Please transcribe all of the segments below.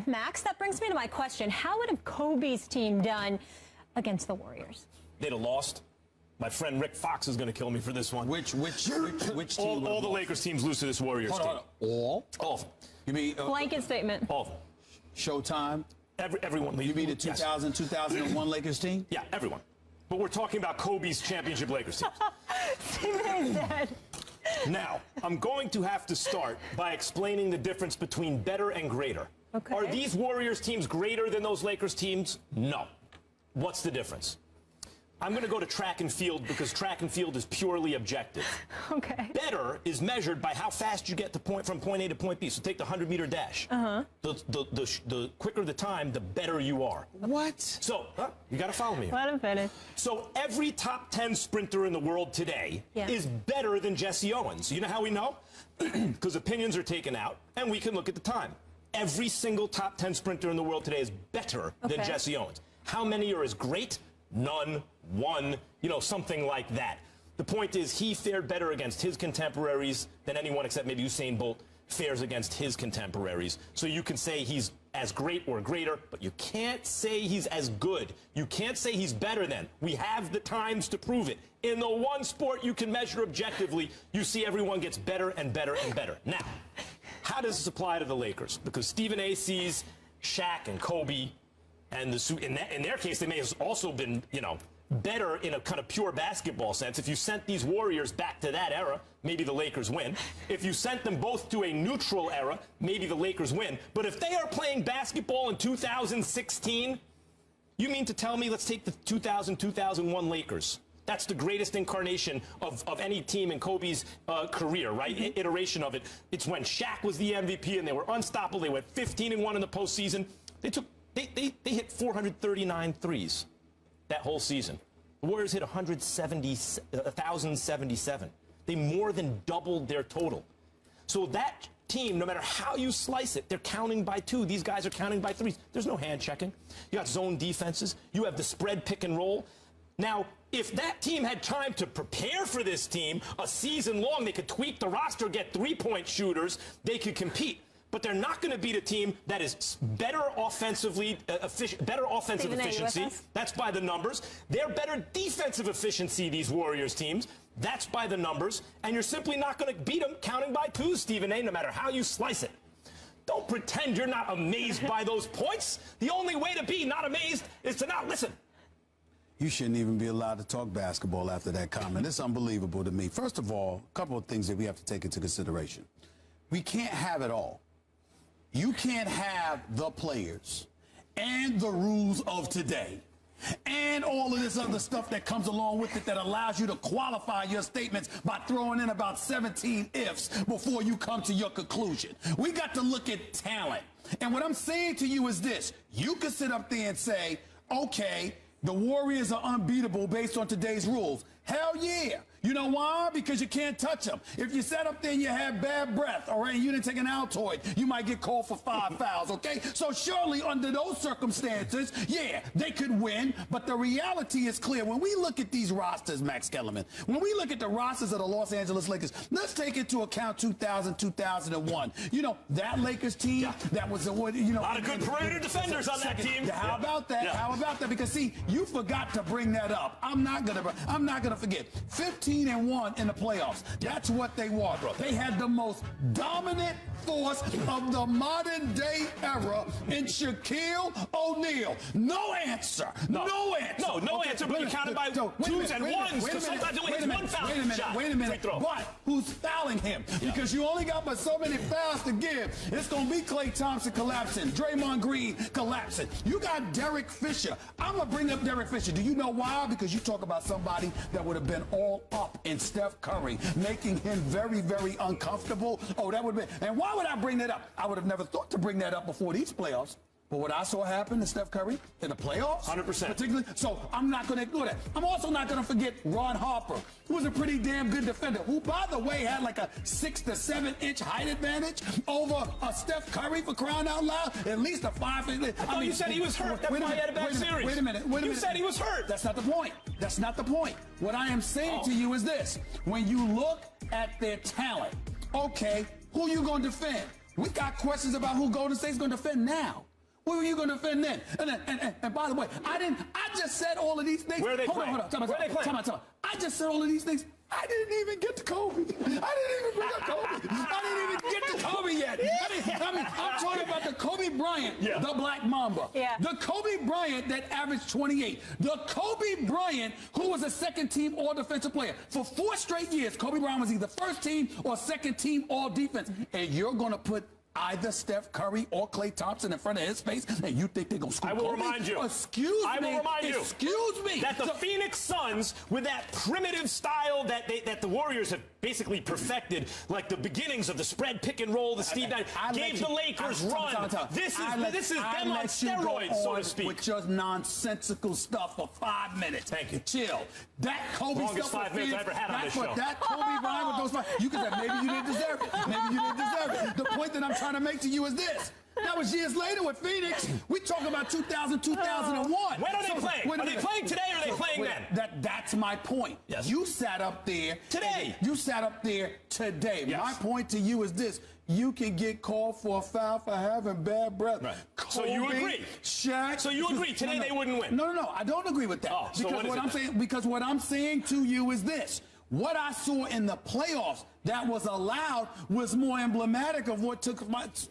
Max, that brings me to my question. How would have Kobe's team done against the Warriors? They'd have lost. My friend Rick Fox is going to kill me for this one. Which team? All the Lakers teams lose to this Warriors team. All? All of them. You mean blanket statement? All of them. Showtime? Everyone. You mean the 2001 Lakers team? Yeah, everyone. But we're talking about Kobe's championship Lakers teams. Stephen A. said. Now, I'm going to have to start by explaining the difference between better and greater. Okay. Are these Warriors teams greater than those Lakers teams? No. What's the difference? I'm going to go to track and field because track and field is purely objective. Okay. Better is measured by how fast you get from point A to point B. So take the 100-meter dash. The quicker the time, the better you are. What? So, you got to follow me. Let him finish. So every top 10 sprinter in the world today is better than Jesse Owens. You know how we know? Because opinions are taken out, and we can look at the time. Every single top 10 sprinter in the world today is better than Jesse Owens. How many are as great? None, one, something like that. The point is he fared better against his contemporaries than anyone except maybe Usain Bolt fares against his contemporaries. So you can say he's as great or greater, but you can't say he's as good. You can't say he's better than. We have the times to prove it. In the one sport you can measure objectively, you see everyone gets better and better and better. Now, how does this apply to the Lakers? Because Stephen A. sees Shaq and Kobe, and in their case, they may have also been, better in a kind of pure basketball sense. If you sent these Warriors back to that era, maybe the Lakers win. If you sent them both to a neutral era, maybe the Lakers win. But if they are playing basketball in 2016, you mean to tell me, let's take the 2000-2001 Lakers. That's the greatest incarnation of any team in Kobe's career, right? Iteration of it. It's when Shaq was the MVP and they were unstoppable. They went 15-1 in the postseason. They hit 439 threes that whole season. The Warriors hit 1,077. They more than doubled their total. So that team, no matter how you slice it, they're counting by two. These guys are counting by threes. There's no hand checking. You got zone defenses. You have the spread pick and roll. Now, if that team had time to prepare for this team a season long, they could tweak the roster, get three-point shooters, they could compete. But they're not going to beat a team that is better offensive efficiency. That's by the numbers. They're better defensive efficiency, these Warriors teams. That's by the numbers. And you're simply not going to beat them counting by twos, Stephen A., no matter how you slice it. Don't pretend you're not amazed by those points. The only way to be not amazed is to not listen. You shouldn't even be allowed to talk basketball after that comment. It's unbelievable to me. First of all, a couple of things that we have to take into consideration. We can't have it all. You can't have the players and the rules of today and all of this other stuff that comes along with it that allows you to qualify your statements by throwing in about 17 ifs before you come to your conclusion. We got to look at talent. And what I'm saying to you is this. You can sit up there and say, okay, the Warriors are unbeatable based on today's rules. Hell yeah. You know why? Because you can't touch them. If you sat up there and you had bad breath, all right, and you didn't take an Altoid, you might get called for 5 fouls, okay? So surely under those circumstances, yeah, they could win, but the reality is clear. When we look at these rosters, Max Kellerman, when we look at the rosters of the Los Angeles Lakers, let's take into account 2000, 2001. That Lakers team, that was, a lot of good perimeter defenders on that team. How about that? Yeah. How about that? Because, see, you forgot to bring that up. I'm not gonna forget. 15-1 in the playoffs. That's what they were. They had the most dominant force of the modern day era in Shaquille O'Neal. No answer. No answer. No answer, but you counted by twos and ones, because sometimes only hits one foul shot. Wait a minute. But who's fouling him? Because you only got but so many fouls to give. It's going to be Klay Thompson collapsing, Draymond Green collapsing. You got Derek Fisher. I'm going to bring up Derek Fisher. Do you know why? Because you talk about somebody that would have been all up in Steph Curry, making him very, very uncomfortable. Oh, that would have been. And why would I bring that up? I would have never thought to bring that up before these playoffs. But what I saw happen to Steph Curry in the playoffs, 100%. Particularly, so I'm not going to ignore that. I'm also not going to forget Ron Harper, who was a pretty damn good defender, who, by the way, had like a 6 to 7 inch height advantage over Steph Curry, for crying out loud. At least a 5 inch. I mean, you said he was hurt. That's why he had a bad series. Wait a minute. You said he was hurt. That's not the point. That's not the point. What I am saying to you is this. When you look at their talent, okay, who you going to defend? We got questions about who Golden State's going to defend now. What were you going to defend then? And by the way, I just said all of these things. Where are they playing? Hold on. Where are they playing? Time out. I just said all of these things. I didn't even get to Kobe. I didn't even bring up Kobe. I didn't even get to Kobe yet. I'm talking about the Kobe Bryant, the Black Mamba. Yeah. The Kobe Bryant that averaged 28. The Kobe Bryant who was a second-team all-defensive player. For 4 straight years, Kobe Bryant was either first-team or second-team all-defense. And you're going to put either Steph Curry or Klay Thompson in front of his face, and you think they're going to score? I will remind you. Excuse me that the Phoenix Suns, with that primitive style that the Warriors have basically perfected, like the beginnings of the spread pick and roll, the Steve Nash, gave the Lakers run. This is them on steroids, so to speak. With your nonsensical stuff for 5 minutes. Thank you. Chill. That Kobe Longest stuff 5 minutes I ever had on this show. That Kobe Bryant with those 5, you can say maybe you didn't deserve it. Maybe you didn't deserve it. The point that I'm trying to make to you is this. That was years later with Phoenix. We talking about 2000, 2001. When are they playing? Are they playing today or are they playing then? That's my point. Yes. You sat up there. Today. You sat up there today. Yes. My point to you is this. You can get called for a foul for having bad breath. Right. Kobe, So you agree? Shaq. So you agree today they wouldn't win? No. I don't agree with that. Oh, so Because what I'm saying to you is this. What I saw in the playoffs that was allowed was more emblematic of what took place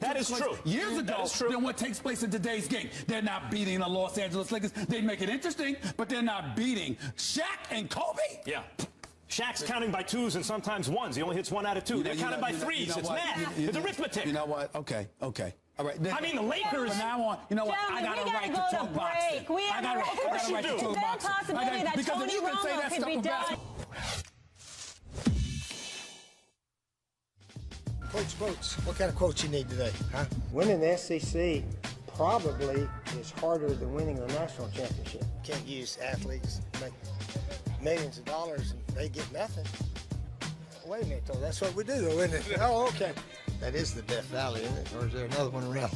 years ago than what takes place in today's game. They're not beating the Los Angeles Lakers. They make it interesting, but they're not beating Shaq and Kobe. Yeah. Shaq's counting by 2s and sometimes 1s. He only hits 1 out of 2. They're counting by 3s. It's math. It's arithmetic. You know what? Okay. All right. I mean, the Lakers. From now on, you know what? I got a right to talk boxing. We have a right to talk boxing. Possibility that Tony Romo could be done. Coach Quotes, what kind of quotes you need today, huh? Winning the SEC probably is harder than winning the national championship. Can't use athletes make millions of dollars and they get nothing. Wait a minute, though. That's what we do, though, isn't it? Oh, okay. That is the Death Valley, isn't it? Or is there another one around?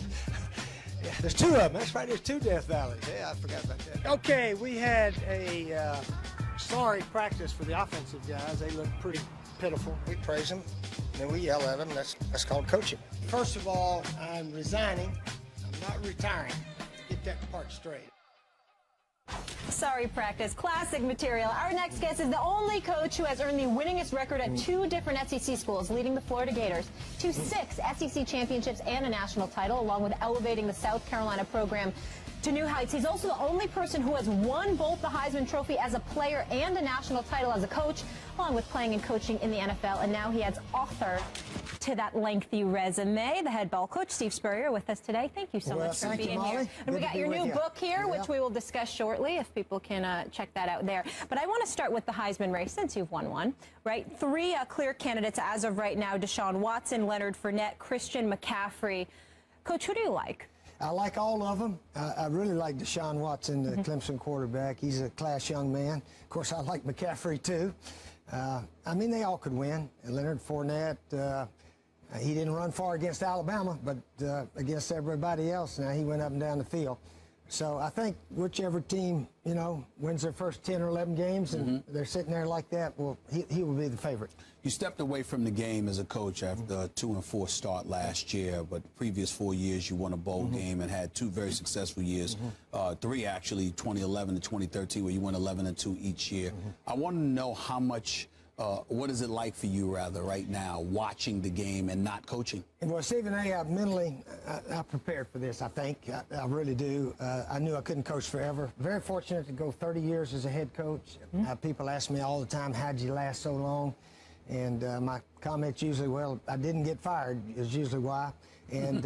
Yeah, there's 2 of them. That's right. There's 2 Death Valleys. Yeah, I forgot about that. Okay, we had a sorry practice for the offensive guys. They looked pretty pitiful. We praise them, and then we yell at them. That's called coaching. First of all, I'm resigning. I'm not retiring. Get that part straight. Sorry practice, classic material. Our next guest is the only coach who has earned the winningest record at 2 different SEC schools, leading the Florida Gators to 6 SEC championships and a national title, along with elevating the South Carolina program to new heights. He's also the only person who has won both the Heisman Trophy as a player and a national title as a coach, along with playing and coaching in the NFL. And now he adds author to that lengthy resume. The head ball coach, Steve Spurrier, with us today. Thank you so much for being here. And we got your new book here, which we will discuss shortly, if people can check that out there. But I want to start with the Heisman race, since you've won one, right? 3 clear candidates as of right now: Deshaun Watson, Leonard Fournette, Christian McCaffrey. Coach, who do you like? I like all of them. I really like Deshaun Watson, the Clemson quarterback. He's a class young man. Of course, I like McCaffrey, too. I mean, they all could win. Leonard Fournette, he didn't run far against Alabama, but against everybody else, now he went up and down the field. So I think whichever team, you know, wins their first 10 or 11 games and they're sitting there like that, well, he will be the favorite. You stepped away from the game as a coach after a 2-4 start last year, but the previous 4 years you won a bowl game and had 2 very successful years, 3 actually, 2011 to 2013, where you went 11-2 each year. I want to know how much, what is it like for you, rather, right now, watching the game and not coaching? Well, Stephen A., mentally, I prepared for this, I think. I really do. I knew I couldn't coach forever. Very fortunate to go 30 years as a head coach. People ask me all the time, how'd you last so long? And my comment's usually, well, I didn't get fired, is usually why. And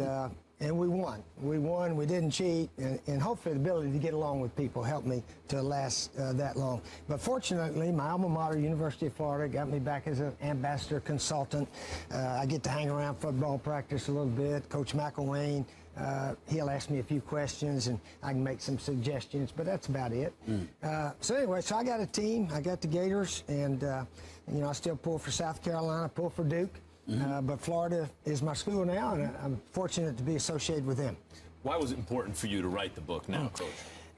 and we won. We won. We didn't cheat. And hopefully the ability to get along with people helped me to last that long. But fortunately, my alma mater, University of Florida, got me back as an ambassador consultant. I get to hang around football practice a little bit. Coach McElwain, he'll ask me a few questions, and I can make some suggestions, but that's about it. So anyway, so I got a team. I got the Gators, and, you know, I still pull for South Carolina, pull for Duke. But Florida is my school now, and I'm fortunate to be associated with them. Why was it important for you to write the book now, Coach?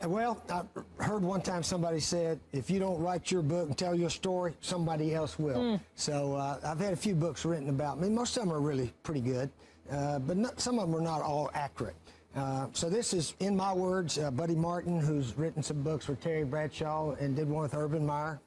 Well, I heard one time somebody said, if you don't write your book and tell your story, somebody else will. So I've had a few books written about me. Most of them are really pretty good. but some of them are not all accurate. So this is, in my words, Buddy Martin, who's written some books for Terry Bradshaw and did one with Urban Meyer,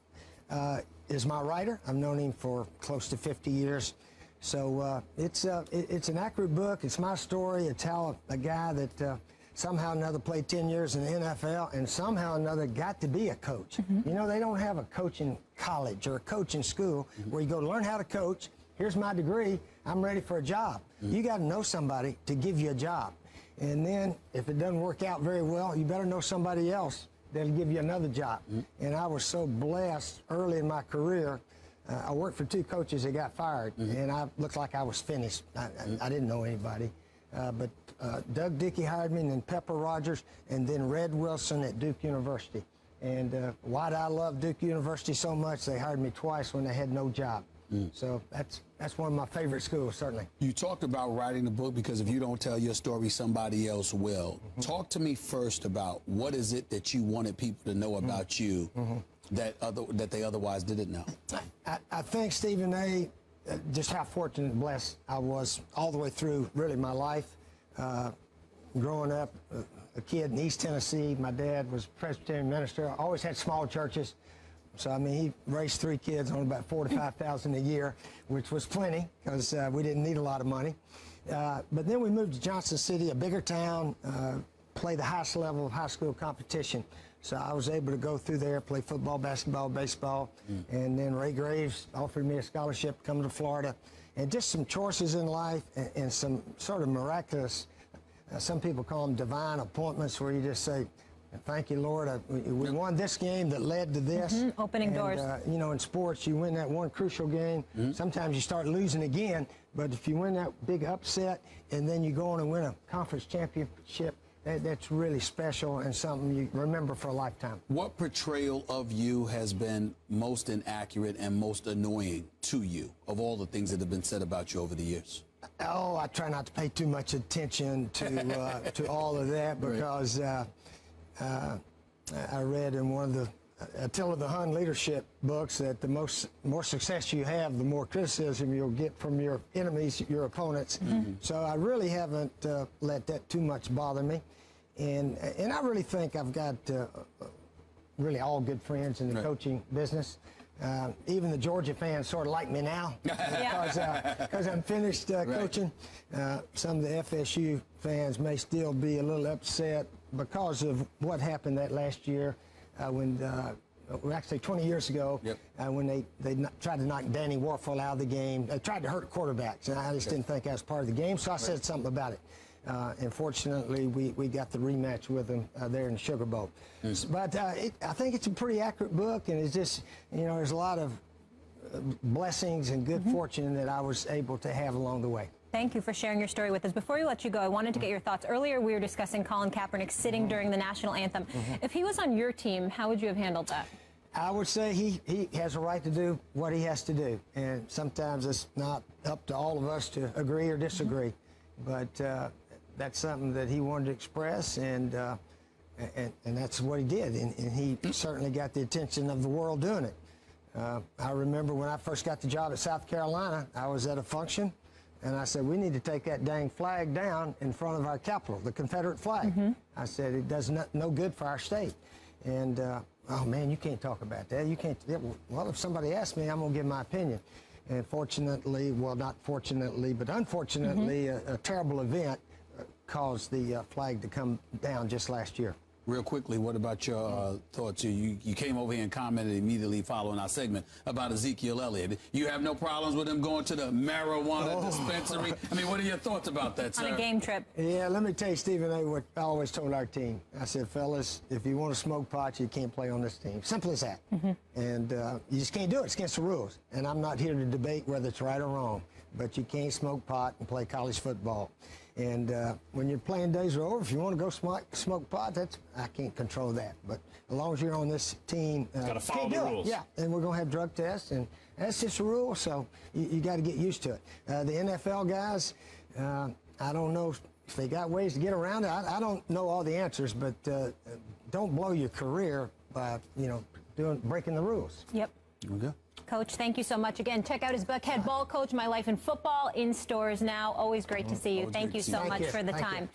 is my writer. I've known him for close to 50 years. So it's an accurate book. It's my story. It's how a guy that somehow or another played 10 years in the NFL and somehow or another got to be a coach. You know, they don't have a coaching college or a coaching school where you go to learn how to coach. Here's my degree. I'm ready for a job. You got to know somebody to give you a job. And then if it doesn't work out very well, you better know somebody else that'll give you another job. And I was so blessed early in my career. I worked for 2 coaches that got fired, and I looked like I was finished. I didn't know anybody. But Doug Dickey hired me, and then Pepper Rogers, and then Red Wilson at Duke University. And why do I love Duke University so much? They hired me twice when they had no job. So that's one of my favorite schools, certainly. You talked about writing the book because if you don't tell your story, somebody else will. Talk to me first about what is it that you wanted people to know about you that they otherwise didn't know. I think, Stephen A., just how fortunate and blessed I was all the way through, really, my life. Growing up, a kid in East Tennessee, my dad was a Presbyterian minister. I always had small churches. So, I mean, he raised 3 kids on about $4,000 to $5,000 a year, which was plenty because we didn't need a lot of money. But then we moved to Johnson City, a bigger town, play the highest level of high school competition. So I was able to go through there, play football, basketball, baseball. And then Ray Graves offered me a scholarship coming to Florida. And just some choices in life and some sort of miraculous, some people call them divine appointments, where you just say, thank you, Lord. We won this game that led to this. Opening doors. You know, in sports, you win that one crucial game. Sometimes you start losing again. But if you win that big upset and then you go on and win a conference championship, that's really special and something you remember for a lifetime. What portrayal of you has been most inaccurate and most annoying to you of all the things that have been said about you over the years? Oh, I try not to pay too much attention to all of that because I read in one of the Attila the Hun leadership books that the more success you have, the more criticism you'll get from your enemies, your opponents. So I really haven't let that too much bother me. And I really think I've got really all good friends in the coaching business. Even the Georgia fans sort of like me now because I'm finished coaching. Some of the FSU fans may still be a little upset because of what happened that last year when, actually 20 years ago, when they tried to knock Danny Warfel out of the game. They tried to hurt quarterbacks, and I just didn't think that was part of the game, so I said something about it. And fortunately, we got the rematch with them there in the Sugar Bowl. But I think it's a pretty accurate book, and it's just, you know, there's a lot of blessings and good fortune that I was able to have along the way. Thank you for sharing your story with us. Before we let you go, I wanted to get your thoughts. Earlier, we were discussing Colin Kaepernick sitting during the national anthem. If he was on your team, how would you have handled that? I would say he has a right to do what he has to do, and sometimes it's not up to all of us to agree or disagree. But that's something that he wanted to express, and that's what he did, and he certainly got the attention of the world doing it. I remember when I first got the job at South Carolina, I was at a function, and I said, we need to take that dang flag down in front of our Capitol, the Confederate flag. I said, it does no good for our state. And, oh, man, you can't talk about that. You can't. Well, if somebody asks me, I'm going to give my opinion. And fortunately, well, not fortunately, but unfortunately, a terrible event caused the flag to come down just last year. Real quickly, what about your thoughts? You came over here and commented immediately following our segment about Ezekiel Elliott. You have no problems with him going to the marijuana dispensary? I mean, what are your thoughts about that, sir? On a game trip. Yeah, let me tell you, Stephen A., what I always told our team. I said, fellas, if you want to smoke pot, you can't play on this team. Simple as that. And you just can't do it. It's against the rules. And I'm not here to debate whether it's right or wrong, but you can't smoke pot and play college football. And when your playing days are over, if you want to go smoke pot, I can't control that. But as long as you're on this team, got to follow the rules. Yeah, and we're going to have drug tests, and that's just a rule. So you got to get used to it. The NFL guys, I don't know if they got ways to get around it. I don't know all the answers, but don't blow your career by breaking the rules. Yep. Okay. Coach, thank you so much. Again, check out his book, Head Ball Coach, My Life in Football, in stores now. Always great to see you. Thank you so much for the time.